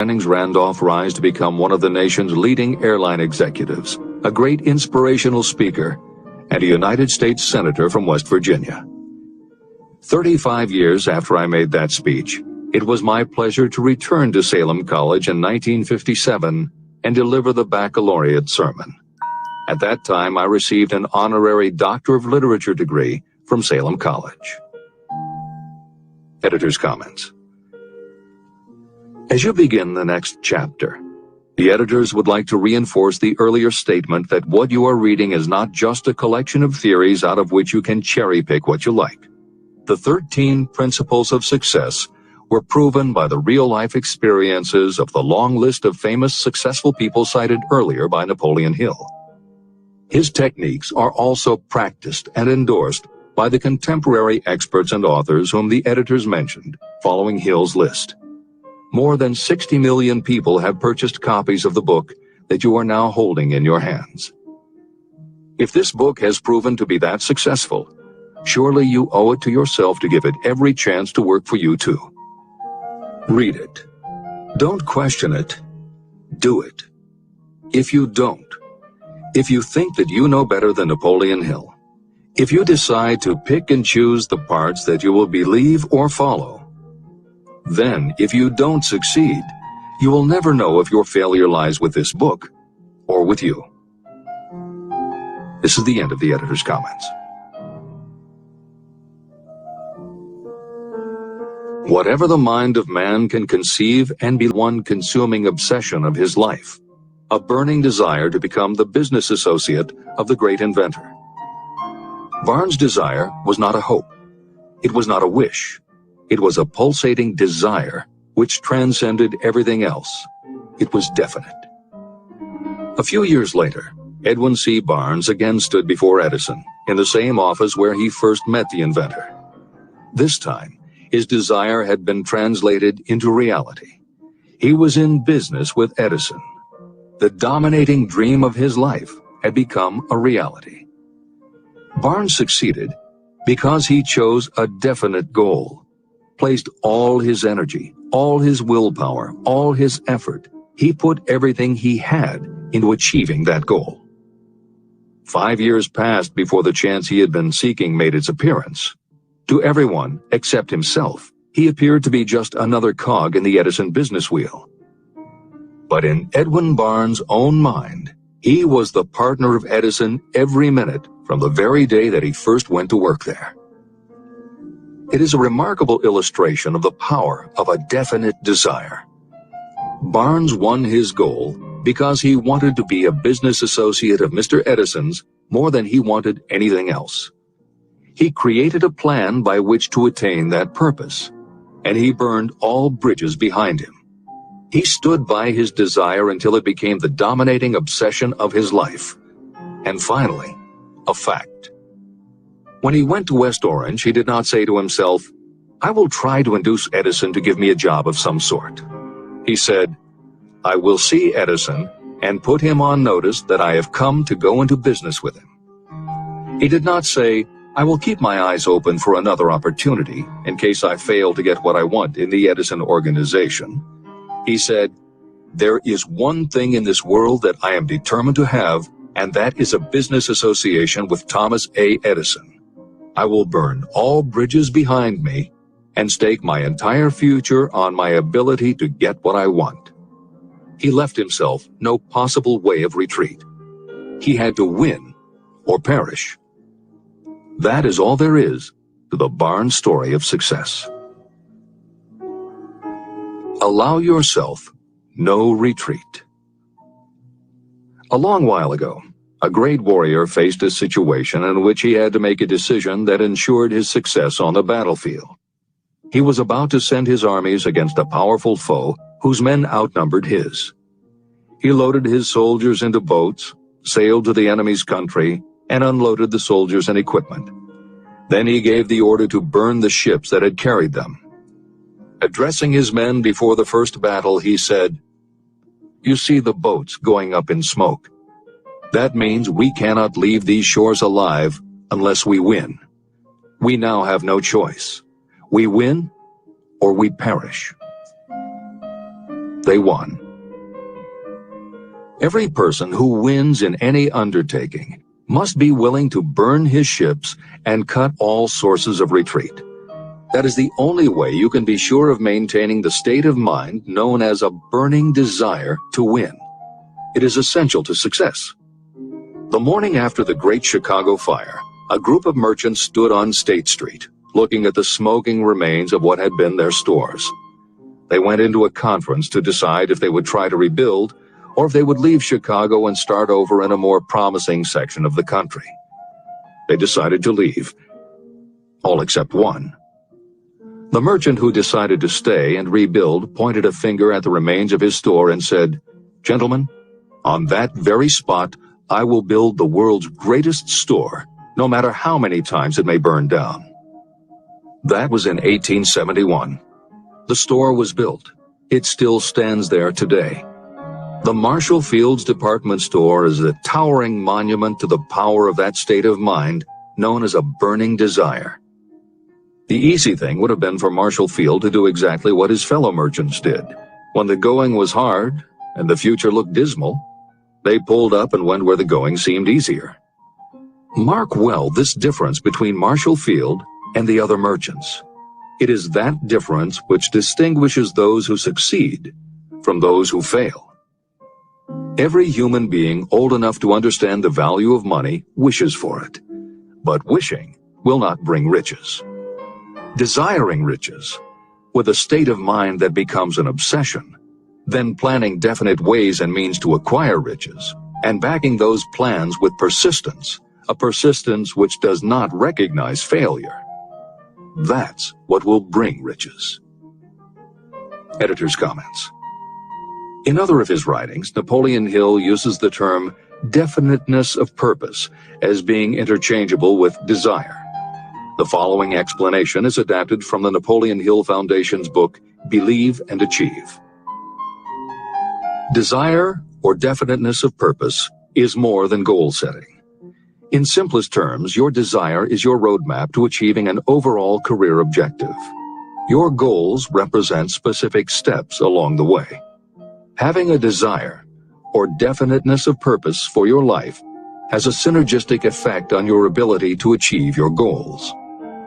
Jennings Randolph rise to become one of the nation's leading airline executives, a great inspirational speaker, and a United States Senator from West Virginia. 35 years after I made that speech, it was my pleasure to return to Salem College in 1957 and deliver the baccalaureate sermon. At that time, I received an honorary Doctor of Literature degree from Salem College. Editor's comments. As you begin the next chapter, the editors would like to reinforce the earlier statement that what you are reading is not just a collection of theories out of which you can cherry-pick what you like. The 13 principles of success were proven by the real-life experiences of the long list of famous successful people cited earlier by Napoleon Hill. His techniques are also practiced and endorsed by the contemporary experts and authors whom the editors mentioned, following Hill's list. More than 60 million people have purchased copies of the book that you are now holding in your hands. If this book has proven to be that successful, surely you owe it to yourself to give it every chance to work for you too. Read it. Don't question it. Do it. If you don't, if you think that you know better than Napoleon Hill, if you decide to pick and choose the parts that you will believe or follow, then if you don't succeed, you will never know if your failure lies with this book or with you. This is the end of the editor's comments. Whatever the mind of man can conceive and be one consuming obsession of his life, a burning desire to become the business associate of the great inventor. Barnes' desire was not a hope. It was not a wish. It was a pulsating desire which transcended everything else. It was definite. A few years later, Edwin C. Barnes again stood before Edison in the same office where he first met the inventor. This time, his desire had been translated into reality. He was in business with Edison. The dominating dream of his life had become a reality. Barnes succeeded because he chose a definite goal, placed all his energy, all his willpower, all his effort. He put everything he had into achieving that goal. 5 years passed before the chance he had been seeking made its appearance. To everyone except himself, he appeared to be just another cog in the Edison business wheel. But in Edwin Barnes' own mind, he was the partner of Edison every minute from the very day that he first went to work there. It is a remarkable illustration of the power of a definite desire. Barnes won his goal because he wanted to be a business associate of Mr. Edison's more than he wanted anything else. He created a plan by which to attain that purpose, and he burned all bridges behind him. He stood by his desire until it became the dominating obsession of his life, and finally, a fact. When he went to West Orange, he did not say to himself, "I will try to induce Edison to give me a job of some sort." He said, "I will see Edison and put him on notice that I have come to go into business with him." He did not say, "I will keep my eyes open for another opportunity in case I fail to get what I want in the Edison organization." He said, "There is one thing in this world that I am determined to have, and that is a business association with Thomas A. Edison. I will burn all bridges behind me and stake my entire future on my ability to get what I want." He left himself no possible way of retreat. He had to win or perish. That is all there is to the Barnes story of success. Allow yourself no retreat. A long while ago, a great warrior faced a situation in which he had to make a decision that ensured his success on the battlefield. He was about to send his armies against a powerful foe whose men outnumbered his. He loaded his soldiers into boats, sailed to the enemy's country, and unloaded the soldiers and equipment. Then he gave the order to burn the ships that had carried them. Addressing his men before the first battle, he said, "You see the boats going up in smoke. That means we cannot leave these shores alive unless we win. We now have no choice. We win or we perish." they won. Every person who wins in any undertaking must be willing to burn his ships and cut all sources of retreat. That is the only way you can be sure of maintaining the state of mind known as a burning desire to win. It is essential to success. The morning after the Great Chicago Fire, a group of merchants stood on State Street, looking at the smoking remains of what had been their stores. They went into a conference to decide if they would try to rebuild or if they would leave Chicago and start over in a more promising section of the country. They decided to leave, all except one. The merchant who decided to stay and rebuild pointed a finger at the remains of his store and said, "Gentlemen, on that very spot, I will build the world's greatest store, no matter how many times it may burn down." That was in 1871. The store was built. It still stands there today. The Marshall Field's department store is a towering monument to the power of that state of mind known as a burning desire. The easy thing would have been for Marshall Field to do exactly what his fellow merchants did. When the going was hard and the future looked dismal, they pulled up and went where the going seemed easier. Mark well this difference between Marshall Field and the other merchants. It is that difference which distinguishes those who succeed from those who fail. Every human being old enough to understand the value of money wishes for it, but wishing will not bring riches. Desiring riches, with a state of mind that becomes an obsession, then planning definite ways and means to acquire riches, and backing those plans with persistence, a persistence which does not recognize failure. That's what will bring riches. Editor's comments. In other of his writings, Napoleon Hill uses the term definiteness of purpose as being interchangeable with desire. The following explanation is adapted from the Napoleon Hill Foundation's book, Believe and Achieve. Desire, or definiteness of purpose, is more than goal setting. In simplest terms, your desire is your roadmap to achieving an overall career objective. Your goals represent specific steps along the way. Having a desire, or definiteness of purpose for your life, has a synergistic effect on your ability to achieve your goals.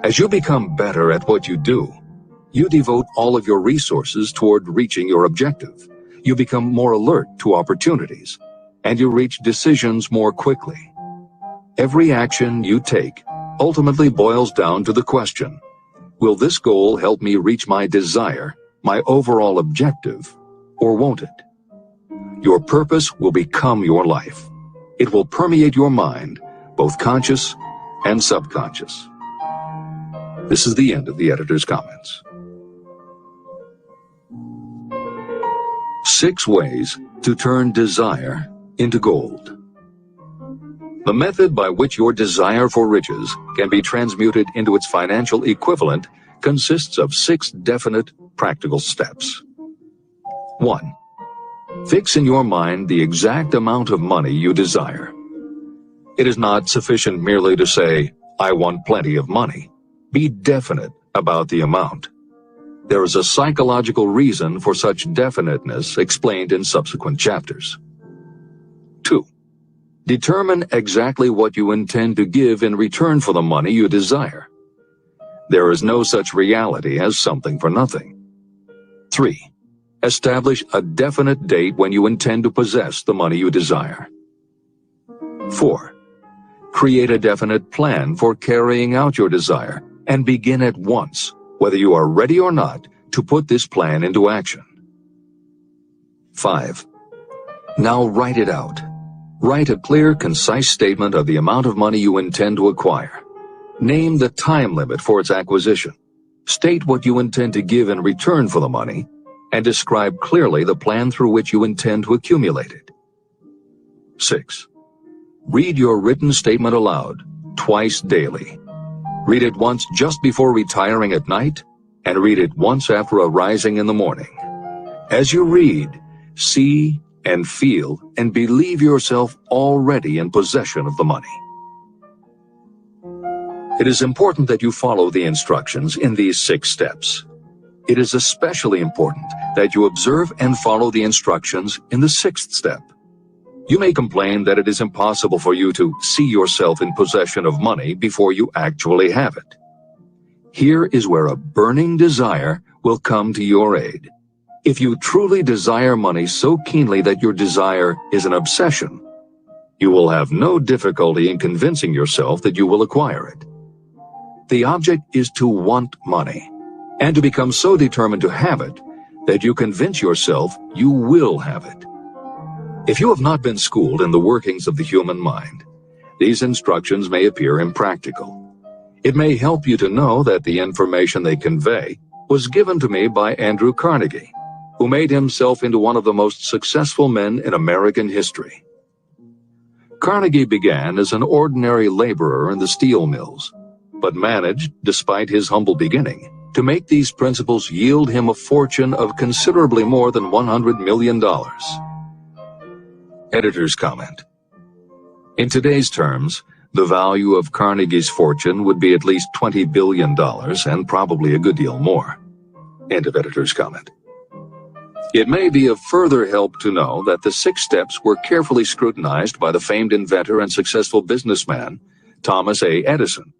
As you become better at what you do, you devote all of your resources toward reaching your objective. You become more alert to opportunities, and you reach decisions more quickly. Every action you take ultimately boils down to the question, will this goal help me reach my desire, my overall objective, or won't it? Your purpose will become your life. It will permeate your mind, both conscious and subconscious. This is the end of the editor's comments. 6 ways to turn desire into gold. The method by which your desire for riches can be transmuted into its financial equivalent consists of 6 definite, practical steps. 1. Fix in your mind the exact amount of money you desire. It is not sufficient merely to say, "I want plenty of money." Be definite about the amount. There is a psychological reason for such definiteness explained in subsequent chapters. 2. Determine exactly what you intend to give in return for the money you desire. There is no such reality as something for nothing. 3. Establish a definite date when you intend to possess the money you desire. 4. Create a definite plan for carrying out your desire and begin at once, whether you are ready or not, to put this plan into action. 5. Now write it out. Write a clear, concise statement of the amount of money you intend to acquire. Name the time limit for its acquisition. State what you intend to give in return for the money, and describe clearly the plan through which you intend to accumulate it. 6. Read your written statement aloud, twice daily. Read it once just before retiring at night, and read it once after arising in the morning. As you read, see and feel and believe yourself already in possession of the money. It is important that you follow the instructions in these 6 steps. It is especially important that you observe and follow the instructions in the 6th step. You may complain that it is impossible for you to see yourself in possession of money before you actually have it. Here is where a burning desire will come to your aid. If you truly desire money so keenly that your desire is an obsession, you will have no difficulty in convincing yourself that you will acquire it. The object is to want money, and to become so determined to have it that you convince yourself you will have it. If you have not been schooled in the workings of the human mind, these instructions may appear impractical. It may help you to know that the information they convey was given to me by Andrew Carnegie, who made himself into one of the most successful men in American history. Carnegie began as an ordinary laborer in the steel mills, but managed, despite his humble beginning, to make these principles yield him a fortune of considerably more than $100 million. Editor's comment. In today's terms, the value of Carnegie's fortune would be at least $20 billion and probably a good deal more. End of editor's comment. It may be of further help to know that the 6 steps were carefully scrutinized by the famed inventor and successful businessman, Thomas A. Edison.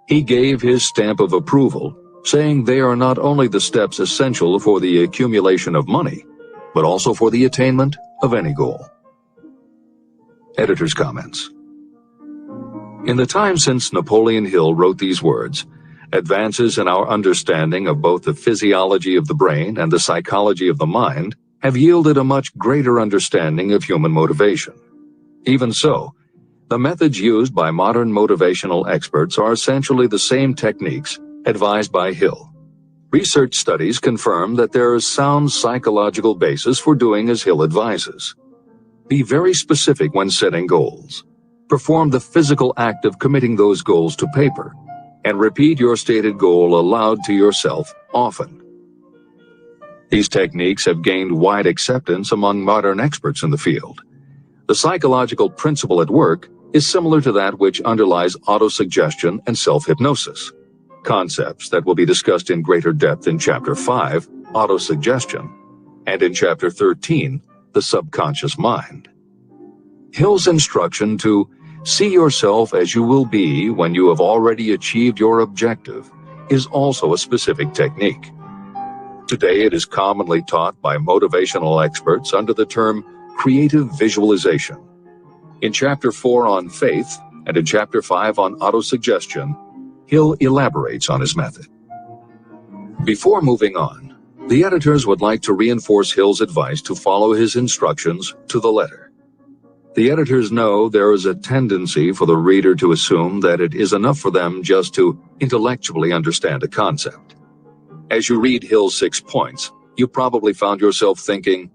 He gave his stamp of approval, saying they are not only the steps essential for the accumulation of money, but also for the attainment of any goal. Editor's comments. In the time since Napoleon Hill wrote these words, advances in our understanding of both the physiology of the brain and the psychology of the mind have yielded a much greater understanding of human motivation. Even so, the methods used by modern motivational experts are essentially the same techniques advised by Hill. Research studies confirm that there is sound psychological basis for doing as Hill advises. Be very specific when setting goals. Perform the physical act of committing those goals to paper, and repeat your stated goal aloud to yourself often. These techniques have gained wide acceptance among modern experts in the field. The psychological principle at work is similar to that which underlies autosuggestion and self-hypnosis, concepts that will be discussed in greater depth in Chapter 5, Autosuggestion, and in Chapter 13, The Subconscious Mind. Hill's instruction to see yourself as you will be when you have already achieved your objective is also a specific technique. Today it is commonly taught by motivational experts under the term creative visualization. In Chapter 4 on faith and in Chapter 5 on autosuggestion, Hill elaborates on his method. Before moving on, the editors would like to reinforce Hill's advice to follow his instructions to the letter. The editors know there is a tendency for the reader to assume that it is enough for them just to intellectually understand a concept. As you read Hill's 6 points, you probably found yourself thinking,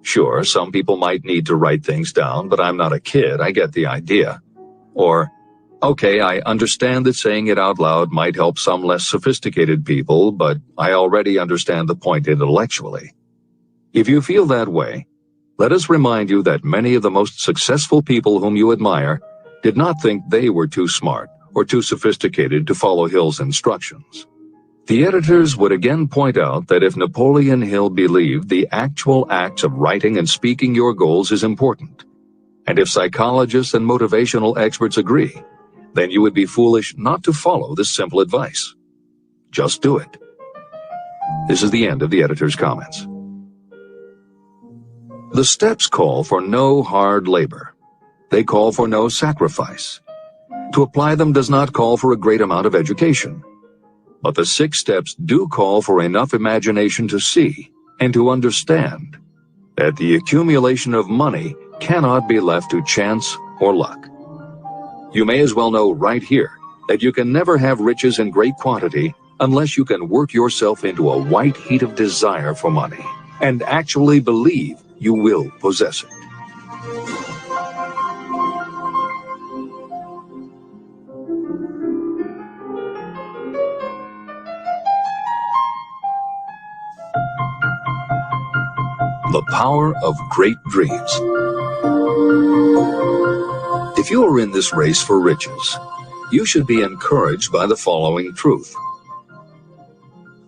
sure, some people might need to write things down, but I'm not a kid, I get the idea. Or, okay, I understand that saying it out loud might help some less sophisticated people, but I already understand the point intellectually. If you feel that way, let us remind you that many of the most successful people whom you admire did not think they were too smart or too sophisticated to follow Hill's instructions. The editors would again point out that if Napoleon Hill believed the actual acts of writing and speaking your goals is important, and if psychologists and motivational experts agree, then you would be foolish not to follow this simple advice. Just do it. This is the end of the editor's comments. The steps call for no hard labor. They call for no sacrifice. To apply them does not call for a great amount of education. But the 6 steps do call for enough imagination to see and to understand that the accumulation of money cannot be left to chance or luck. You may as well know right here that you can never have riches in great quantity unless you can work yourself into a white heat of desire for money and actually believe you will possess it. The power of great dreams. If you are in this race for riches, you should be encouraged by the following truth.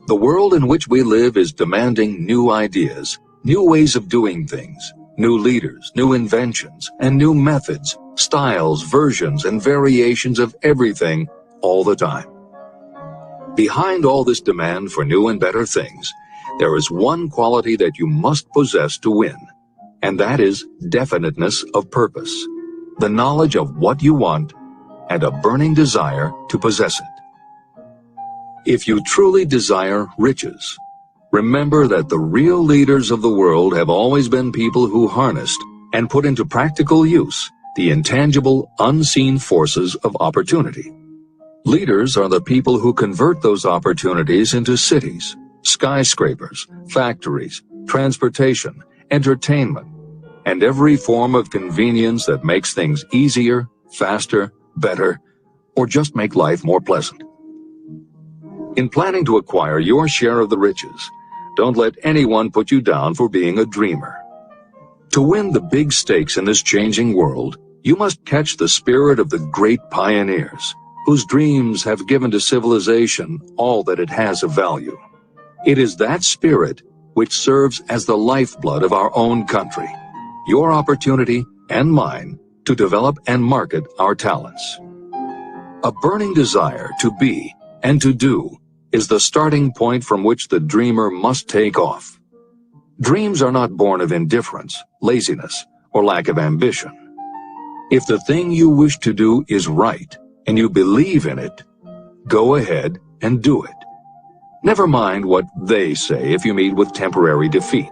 The world in which we live is demanding new ideas, new ways of doing things, new leaders, new inventions, and new methods, styles, versions, and variations of everything all the time. Behind all this demand for new and better things, there is one quality that you must possess to win, and that is definiteness of purpose, the knowledge of what you want, and a burning desire to possess it. If you truly desire riches, remember that the real leaders of the world have always been people who harnessed and put into practical use the intangible, unseen forces of opportunity. Leaders are the people who convert those opportunities into cities, skyscrapers, factories, transportation, entertainment, and every form of convenience that makes things easier, faster, better, or just make life more pleasant. In planning to acquire your share of the riches, don't let anyone put you down for being a dreamer. To win the big stakes in this changing world, you must catch the spirit of the great pioneers, whose dreams have given to civilization all that it has of value. It is that spirit which serves as the lifeblood of our own country, your opportunity and mine to develop and market our talents. A burning desire to be and to do is the starting point from which the dreamer must take off. Dreams are not born of indifference, laziness, or lack of ambition. If the thing you wish to do is right and you believe in it, go ahead and do it. Never mind what they say if you meet with temporary defeat.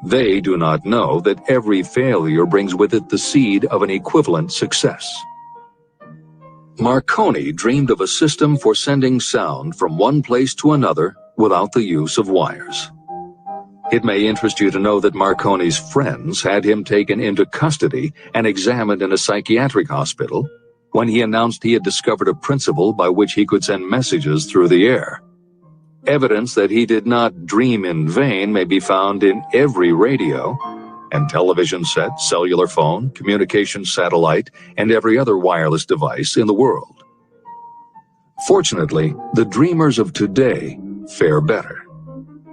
They do not know that every failure brings with it the seed of an equivalent success. Marconi dreamed of a system for sending sound from one place to another without the use of wires. It may interest you to know that Marconi's friends had him taken into custody and examined in a psychiatric hospital when he announced he had discovered a principle by which he could send messages through the air. Evidence that he did not dream in vain may be found in every radio and television set, cellular phone, communication satellite, and every other wireless device in the world. Fortunately, the dreamers of today fare better.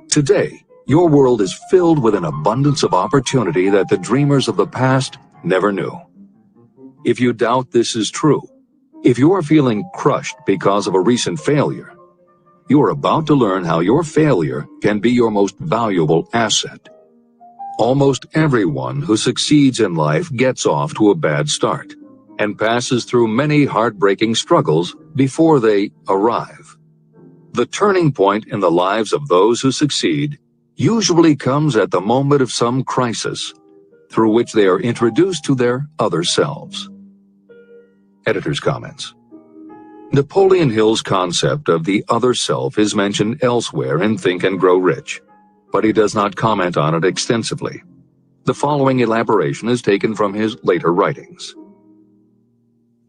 Today, your world is filled with an abundance of opportunity that the dreamers of the past never knew. If you doubt this is true, if you are feeling crushed because of a recent failure, you are about to learn how your failure can be your most valuable asset. Almost everyone who succeeds in life gets off to a bad start and passes through many heartbreaking struggles before they arrive. The turning point in the lives of those who succeed usually comes at the moment of some crisis through which they are introduced to their other selves. Editor's comments. Napoleon Hill's concept of the other self is mentioned elsewhere in Think and Grow Rich, but he does not comment on it extensively. The following elaboration is taken from his later writings.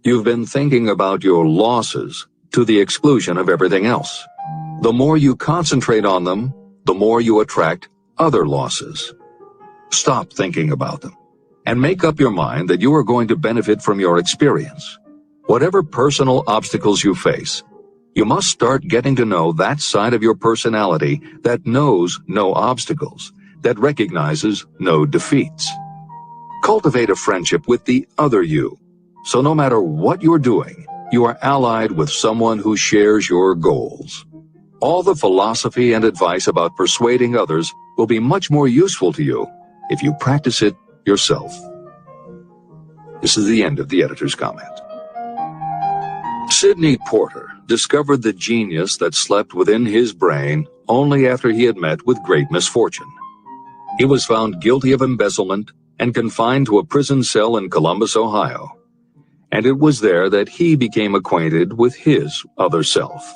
You've been thinking about your losses to the exclusion of everything else. The more you concentrate on them, the more you attract other losses. Stop thinking about them and make up your mind that you are going to benefit from your experience. Whatever personal obstacles you face, you must start getting to know that side of your personality that knows no obstacles, that recognizes no defeats. Cultivate a friendship with the other you, so no matter what you're doing, you are allied with someone who shares your goals. All the philosophy and advice about persuading others will be much more useful to you if you practice it yourself. This is the end of the editor's comment. Sidney Porter discovered the genius that slept within his brain only after he had met with great misfortune. He was found guilty of embezzlement and confined to a prison cell in Columbus, Ohio. And it was there that he became acquainted with his other self.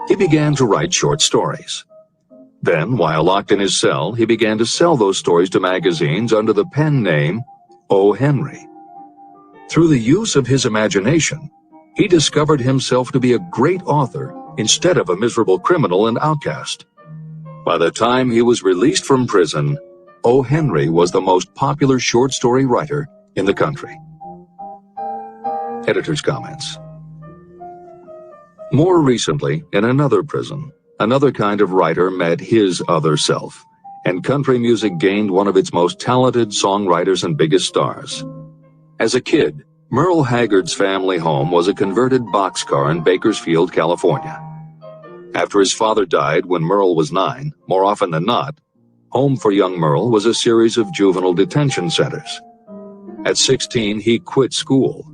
He began to write short stories. Then, while locked in his cell, he began to sell those stories to magazines under the pen name O. Henry. Through the use of his imagination, he discovered himself to be a great author instead of a miserable criminal and outcast. By the time he was released from prison, O. Henry was the most popular short story writer in the country. Editor's comments. More recently, in another prison, another kind of writer met his other self, and country music gained one of its most talented songwriters and biggest stars. As a kid, Merle Haggard's family home was a converted boxcar in Bakersfield, California. After his father died when Merle was 9, more often than not, home for young Merle was a series of juvenile detention centers. At 16, he quit school,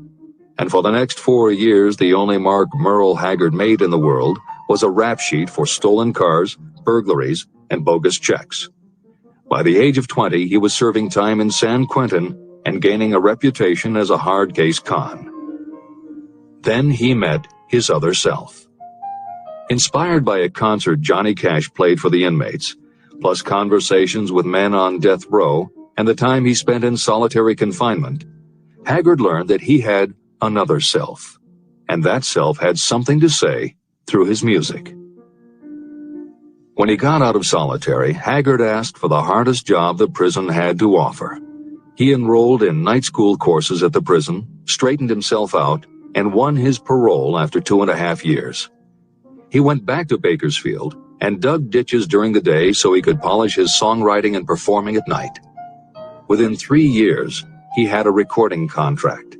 and for the next 4 years, the only mark Merle Haggard made in the world was a rap sheet for stolen cars, burglaries, and bogus checks. By the age of 20, he was serving time in San Quentin and gaining a reputation as a hard-case con. Then he met his other self. Inspired by a concert Johnny Cash played for the inmates, plus conversations with men on death row and the time he spent in solitary confinement, Haggard learned that he had another self, and that self had something to say through his music. When he got out of solitary, Haggard asked for the hardest job the prison had to offer. He enrolled in night school courses at the prison, straightened himself out, and won his parole after 2.5 years. He went back to Bakersfield and dug ditches during the day so he could polish his songwriting and performing at night. Within 3 years, he had a recording contract.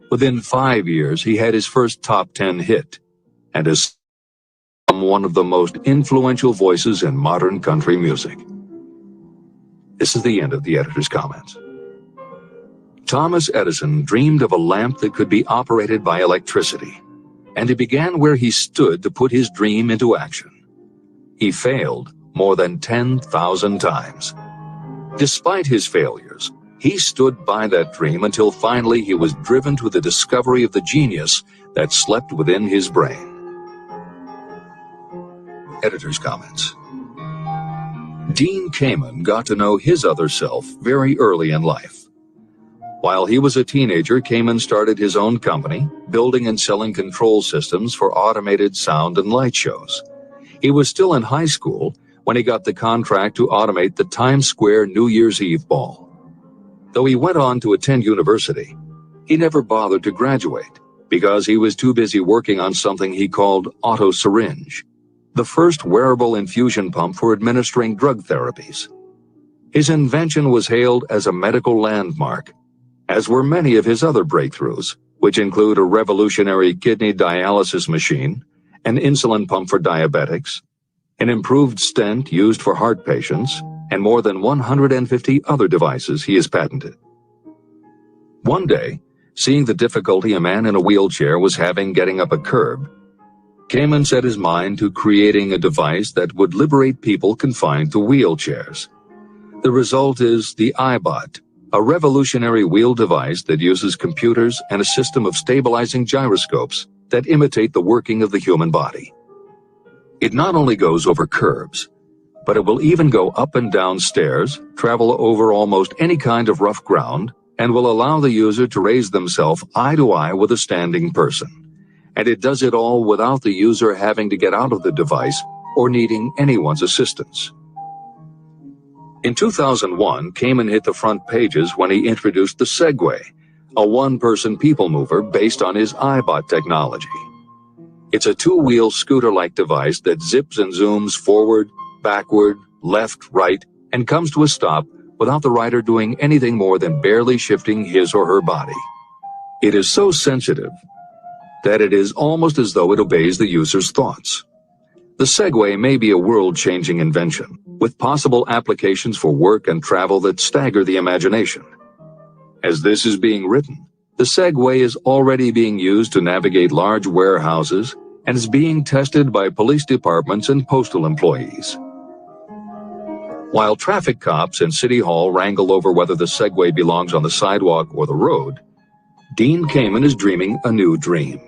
Within 5 years, he had his first top 10 hit, and has become one of the most influential voices in modern country music. This is the end of the editor's comments. Thomas Edison dreamed of a lamp that could be operated by electricity, and he began where he stood to put his dream into action. He failed more than 10,000 times. Despite his failures, he stood by that dream until finally he was driven to the discovery of the genius that slept within his brain. Editor's comments. Dean Kamen got to know his other self very early in life. While he was a teenager, Kamen started his own company, building and selling control systems for automated sound and light shows. He was still in high school when he got the contract to automate the Times Square New Year's Eve ball. Though he went on to attend university, he never bothered to graduate because he was too busy working on something he called auto syringe, the first wearable infusion pump for administering drug therapies. His invention was hailed as a medical landmark, as were many of his other breakthroughs, which include a revolutionary kidney dialysis machine, an insulin pump for diabetics, an improved stent used for heart patients, and more than 150 other devices he has patented. One day, seeing the difficulty a man in a wheelchair was having getting up a curb, Kamen set his mind to creating a device that would liberate people confined to wheelchairs. The result is the iBot, a revolutionary wheel device that uses computers and a system of stabilizing gyroscopes that imitate the working of the human body. It not only goes over curbs, but it will even go up and down stairs, travel over almost any kind of rough ground, and will allow the user to raise themselves eye to eye with a standing person. And it does it all without the user having to get out of the device or needing anyone's assistance. In 2001, Kamen hit the front pages when he introduced the Segway, a one-person people mover based on his iBot technology. It's a two-wheel scooter-like device that zips and zooms forward, backward, left, right, and comes to a stop without the rider doing anything more than barely shifting his or her body. It is so sensitive that it is almost as though it obeys the user's thoughts. The Segway may be a world-changing invention, with possible applications for work and travel that stagger the imagination. As this is being written, the Segway is already being used to navigate large warehouses and is being tested by police departments and postal employees. While traffic cops and City Hall wrangle over whether the Segway belongs on the sidewalk or the road, Dean Kamen is dreaming a new dream.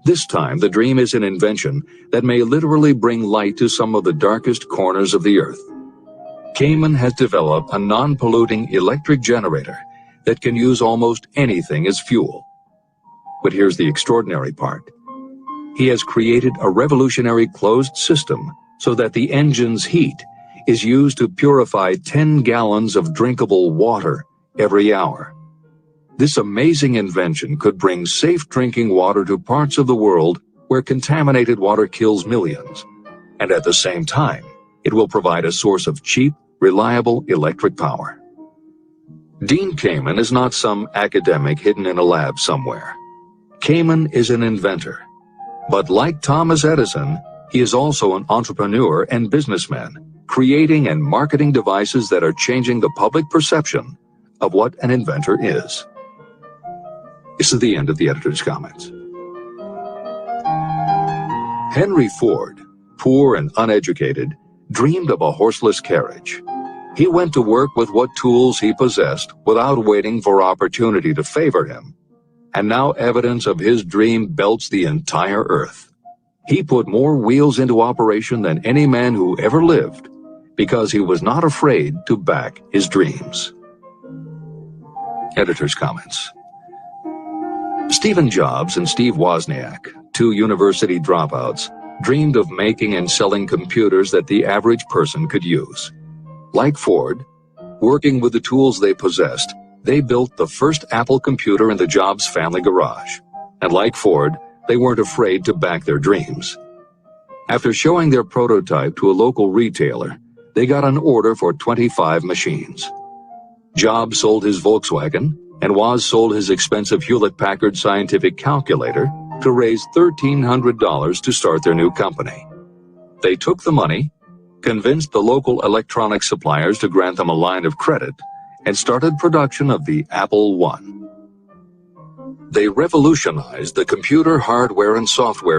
This time, the dream is an invention that may literally bring light to some of the darkest corners of the earth. Kamen has developed a non-polluting electric generator that can use almost anything as fuel. But here's the extraordinary part. He has created a revolutionary closed system so that the engine's heat is used to purify 10 gallons of drinkable water every hour. This amazing invention could bring safe drinking water to parts of the world where contaminated water kills millions, and at the same time, it will provide a source of cheap, reliable electric power. Dean Kamen is not some academic hidden in a lab somewhere. Kamen is an inventor. But like Thomas Edison, he is also an entrepreneur and businessman, creating and marketing devices that are changing the public perception of what an inventor is. This is the end of the editor's comments. Henry Ford, poor and uneducated, dreamed of a horseless carriage. He went to work with what tools he possessed without waiting for opportunity to favor him. And now evidence of his dream belts the entire earth. He put more wheels into operation than any man who ever lived because he was not afraid to back his dreams. Editor's comments. Stephen Jobs and Steve Wozniak, two university dropouts, dreamed of making and selling computers that the average person could use. Like Ford, working with the tools they possessed, they built the first Apple computer in the Jobs family garage. And like Ford, they weren't afraid to back their dreams. After showing their prototype to a local retailer, they got an order for 25 machines. Jobs sold his Volkswagen, and Woz sold his expensive Hewlett-Packard scientific calculator to raise $1,300 to start their new company. They took the money, convinced the local electronics suppliers to grant them a line of credit, and started production of the Apple I. They revolutionized the computer hardware and software